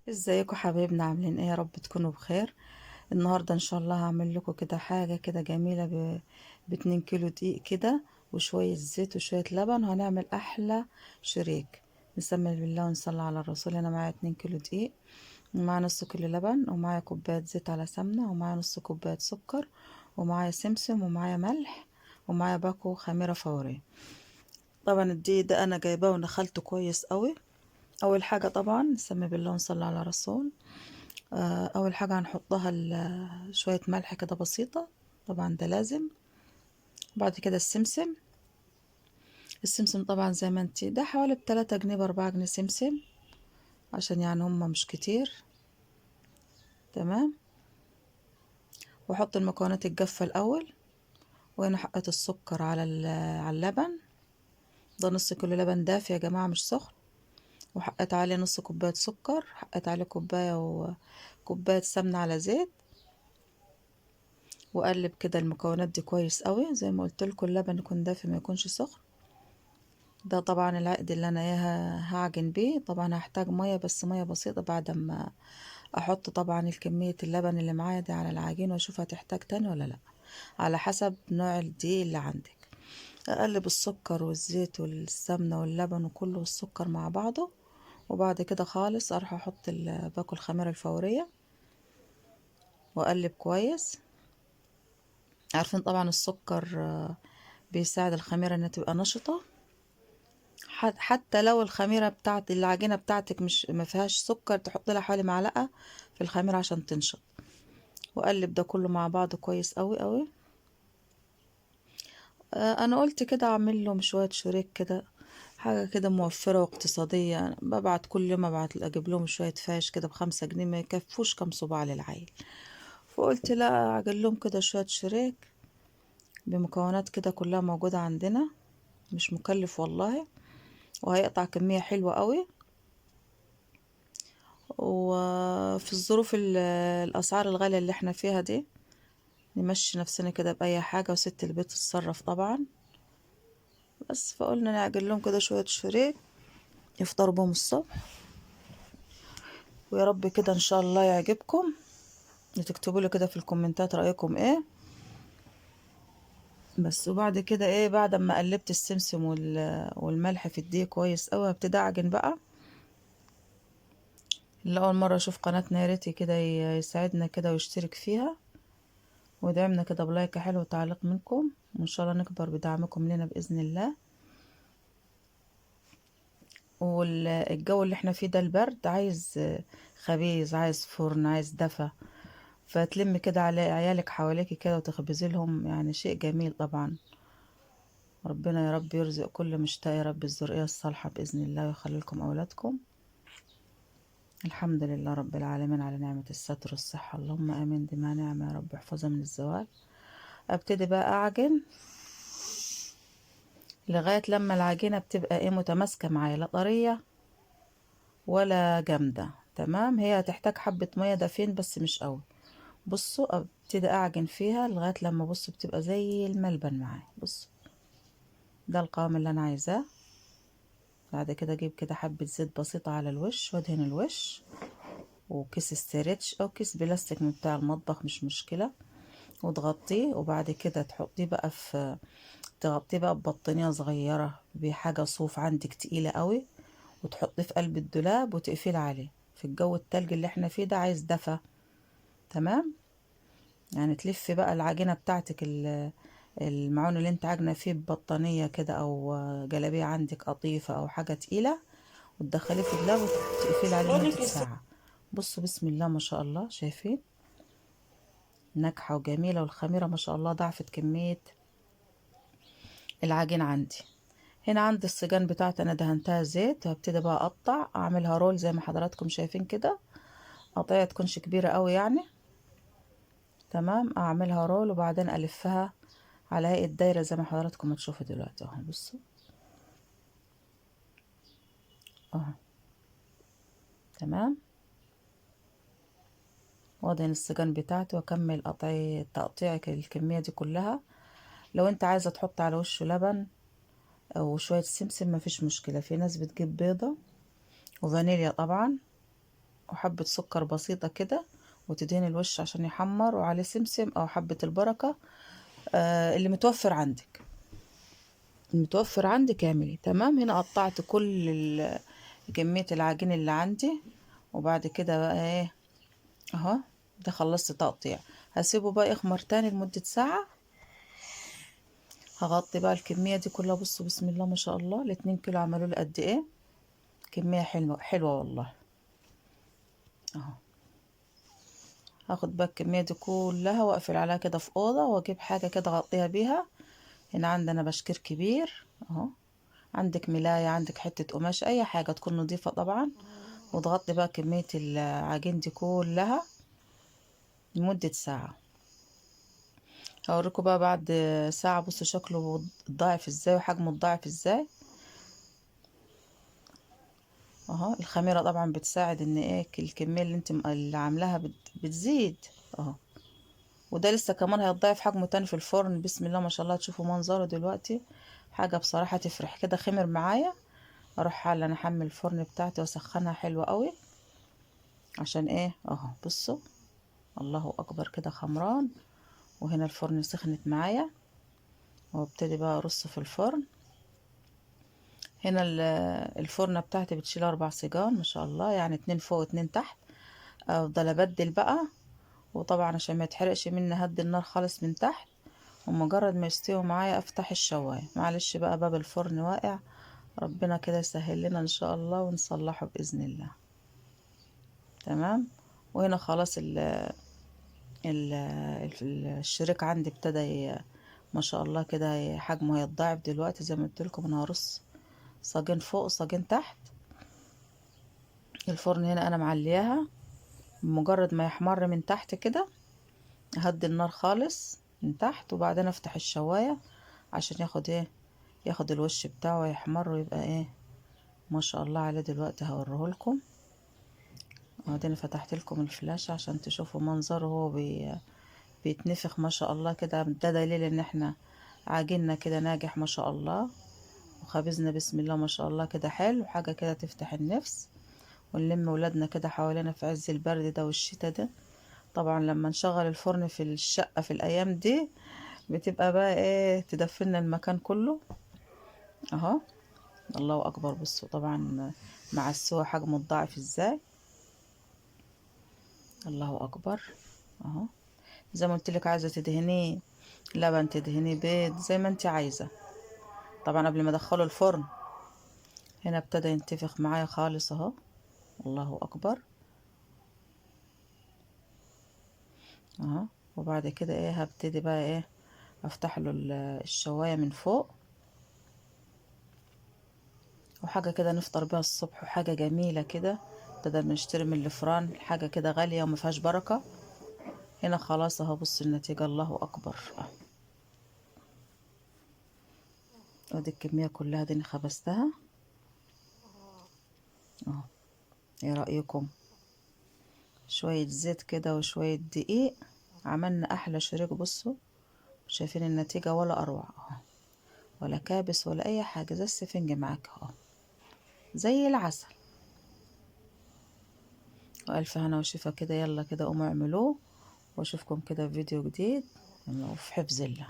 ازيكم حبايبنا؟ عاملين ايه؟ يا رب تكونوا بخير. النهارده ان شاء الله هعمل لكم كده حاجه كده جميله ب2 كيلو دقيق كده وشويه زيت وشويه لبن، وهنعمل احلى شريك. نسمي بالله ونصلي على الرسول. انا معايا 2 كيلو دقيق، ومعايا نص كيلو لبن، ومعايا كوبايه زيت على سمنه، ومعايا نص كوبايه سكر، ومعايا سمسم، ومعايا ملح، ومعايا باكو خميره فوريه. طبعا الدقيق ده انا جايباه ونخلته كويس قوي. اول حاجه طبعا نسمي بالله ونصلي على الرسول. اول حاجه هنحطها شويه ملح كده بسيطه، طبعا ده لازم. بعد كده السمسم. السمسم طبعا زي ما انتي، ده حوالي ب3 جنيه ب4 جنيه سمسم، عشان يعني هما مش كتير. تمام. واحط المكونات الجافه الاول. وهنا حطيت السكر على اللبن. ده نص كيلو لبن دافي يا جماعه، مش سخن. وحطيت عليه نص كوبايه سكر، حطيت عليه كوبايه سمنه على زيت. واقلب كده المكونات دي كويس قوي، زي ما قلت لكم اللبن يكون دافي ما يكونش سخن. ده طبعا العقد اللي انا هعجن بيه. طبعا هحتاج ميه، بس ميه بسيطه بعد ما احط طبعا الكميه اللبن اللي معايا دي على العجين، واشوف هتحتاج تاني ولا لا، على حسب نوع الدقيق اللي عندك. اقلب السكر والزيت والسمنه واللبن وكله والسكر مع بعضه. وبعد كده خالص اروح احط باكل الخميره الفوريه واقلب كويس. عارفين طبعا السكر بيساعد الخميره انها تبقى نشطه. حتى لو الخميرة بتاعت العجينة بتاعتك مش ما فيهاش سكر، تحط لها حوالي معلقة في الخميرة عشان تنشط. واقلب ده كله مع بعضه كويس قوي قوي. انا قلت كده اعمل لهم شوية شريك كده، حاجة كده موفرة واقتصادية. أنا ببعت كل يوم، اجيب لهم شوية فاش كده ب5 جنيه، ما يكفوش كام صباع للعيل. فقلت لا، اعجن لهم كده شوية شريك بمكونات كده كلها موجودة عندنا، مش مكلف والله، وهيقطع كمية حلوة قوي. وفي الظروف الأسعار الغالية اللي احنا فيها دي، نمشي نفسنا كده بأي حاجة، وست البيت تتصرف طبعا. بس فقلنا نعجل لهم كده شوية شريك يفطروا بهم الصبح. ويا رب كده إن شاء الله يعجبكم، وتكتبوا لي كده في الكومنتات رأيكم ايه. بس وبعد كده ايه، بعد ما قلبت السمسم والملح في الدقيق كويس قوي، هبتدي اعجن بقى. اللي اول مره يشوف قناتنا يا ريت كده يساعدنا كده ويشترك فيها، ودعمنا كده بلايك حلو وتعليق منكم، وان شاء الله نكبر بدعمكم لنا باذن الله. والجو اللي احنا فيه ده البرد عايز خبيز، عايز فرن، عايز دفى. فتلم كده على عيالك حواليك كده وتخبزي لهم، يعني شيء جميل طبعا. ربنا يا رب يرزق كل مشتاق يا رب الذرية الصالحة بإذن الله، ويخلي لكم أولادكم. الحمد لله رب العالمين على نعمة الستر والصحة، اللهم آمين. دي ما نعمة يا رب، احفظها من الزوال. ابتدي بقى أعجن لغاية لما العجينة بتبقى ايه، متماسكة معايا، لا طرية ولا جامدة. تمام. هي هتحتاج حبة مية دافين بس مش قوي. بصوا ابتدي اعجن فيها لغاية لما بصوا بتبقى زي الملبن معايا. بصوا ده القوام اللي انا عايزاه. بعد كده اجيب كده حبة زيت بسيطة على الوش، وادهن الوش، وكيس استرتش او كيس بلاستيك من بتاع المطبخ مش مشكلة، وتغطيه. وبعد كده تغطيه بقى ببطانية صغيرة بحاجة صوف عندك تقيلة قوي، وتحطيه في قلب الدولاب وتقفل عليه. في الجو التلج اللي احنا فيه ده عايز دفى. تمام. يعني تلفي بقى العجينة بتاعتك، المعون اللي انت عاجنة فيه ببطانية كده او جلابية عندك قطيفة او حاجة تقيلة، وتدخليه في دولاب وتقفلي عليه لمدة ساعة. بصوا بسم الله ما شاء الله، شايفين ناجحة وجميلة، والخميرة ما شاء الله ضعفت كمية العجين عندي. هنا عندي السجان بتاعتي انا دهنتها زيت، وهبتدي بقى اقطع اعملها رول زي ما حضراتكم شايفين كده. قطعية تكونش كبيرة قوي يعني. تمام. اعملها رول وبعدين الفها على هيئة دايرة زي ما حضراتكم هتشوفوا دلوقتي اهو. بصوا اهو. تمام. وادهن السجان بتاعتي واكمل تقطيع الكمية دي كلها. لو انت عايزة تحط على وشه لبن او شوية سمسم مفيش مشكلة. في ناس بتجيب بيضة وفانيليا طبعا، وحبة سكر بسيطة كده، وتدهني الوش عشان يحمر، وعليه سمسم او حبة البركة. اللي متوفر عندك، المتوفر عندك اعملي. تمام. هنا قطعت كل كمية العجين اللي عندي. وبعد كده بقى ايه، اهو ده خلصت تقطيع. هسيبه بقى يخمر تاني لمدة ساعة. هغطي بقى الكمية دي كلها. بصوا بسم الله ما شاء الله، ال2 كيلو عملوا لي قد ايه. كمية حلوة حلوة والله. اهو هاخد بقى الكمية دي كلها واقفل عليها كده في أوضة، واجيب حاجة كده اغطيها بيها. هنا عندنا بشكير كبير اهو، عندك ملاية، عندك حتة قماش، اي حاجة تكون نظيفة طبعا. وتغطي بقى كمية العجين دي كلها لمدة ساعة. هوريكم بقى بعد ساعة. بصوا شكله ضاعف ازاي وحجمه ضاعف ازاي. اهو الخميرة طبعا بتساعد ان ايه الكمية اللي انت اللي عاملاها بتزيد اهو. وده لسه كمان هيتضاعف حجمه تاني في الفرن. بسم الله ما شاء الله، تشوفوا منظره دلوقتي حاجة بصراحة تفرح. كده خمر معايا، اروح حالا احمل الفرن بتاعتي واسخنها حلوة قوي. عشان ايه اهو بصوا، الله اكبر كده خمران. وهنا الفرن سخنت معايا، وابتدي بقى ارص في الفرن. هنا الفرنة بتاعتي بتشيل 4 سيجان ما شاء الله، يعني 2 فوق 2 تحت. افضل ابدل بقى. وطبعا عشان ما يتحرقش مني هدي النار خالص من تحت. ومجرد ما يستوي معايا افتح الشواية. معلش بقى باب الفرن واقع، ربنا كده يسهل لنا ان شاء الله ونصلحه باذن الله. تمام. وهنا خلاص ال الشريك عندي ابتدى ما شاء الله كده حجمه هيتضاعف دلوقتي. زي ما قلت لكم انا هرص صاجين فوق وصاجين تحت. الفرن هنا انا معلياها، بمجرد ما يحمر من تحت كده هدي النار خالص من تحت. وبعدين افتح الشواية عشان ياخد ايه، ياخد الوش بتاعه ويحمر ويبقى ايه ما شاء الله عليه. دلوقتي هوريه لكم. وبعدين فتحت لكم الفلاش عشان تشوفوا منظره هو بيتنفخ ما شاء الله كده. ده دليل ان احنا عجيننا كده ناجح ما شاء الله. وخبزنا بسم الله ما شاء الله كده حلو، حاجة كده تفتح النفس. ونلم ولادنا كده حوالينا في عز البرد ده والشتا ده. طبعا لما نشغل الفرن في الشقة في الأيام دي بتبقى بقى ايه تدفنا المكان كله اهو. الله أكبر. بصوا طبعا مع السوا حجمه الضعف ازاي. الله أكبر اهو. زي ما قلت لك، عايزة تدهنيه لبن تدهنيه بيض زي ما انت عايزة. طبعا قبل ما ادخله الفرن هنا ابتدى ينتفخ معايا خالص اهو. الله أكبر اهو. وبعد كده ايه هبتدي بقى ايه افتح له الشواية من فوق. وحاجة كده نفطر بيها الصبح، وحاجة جميلة كده بدل ما نشتري من الفران حاجة كده غالية وما فيهاش بركة. هنا خلاص اهو بص النتيجة. الله أكبر ودي الكمية كلها دي انا خبزتها اهو. ايه رأيكم؟ شوية زيت كده وشوية دقيق، عملنا أحلى شريك. بصوا شايفين النتيجة ولا أروع اهو، ولا كابس ولا أي حاجة، زي السفنج معاك اهو زي العسل. وألف هنا وشفا كده. يلا كده قوموا اعملوه، واشوفكم كده في فيديو جديد وفي حفظ الله.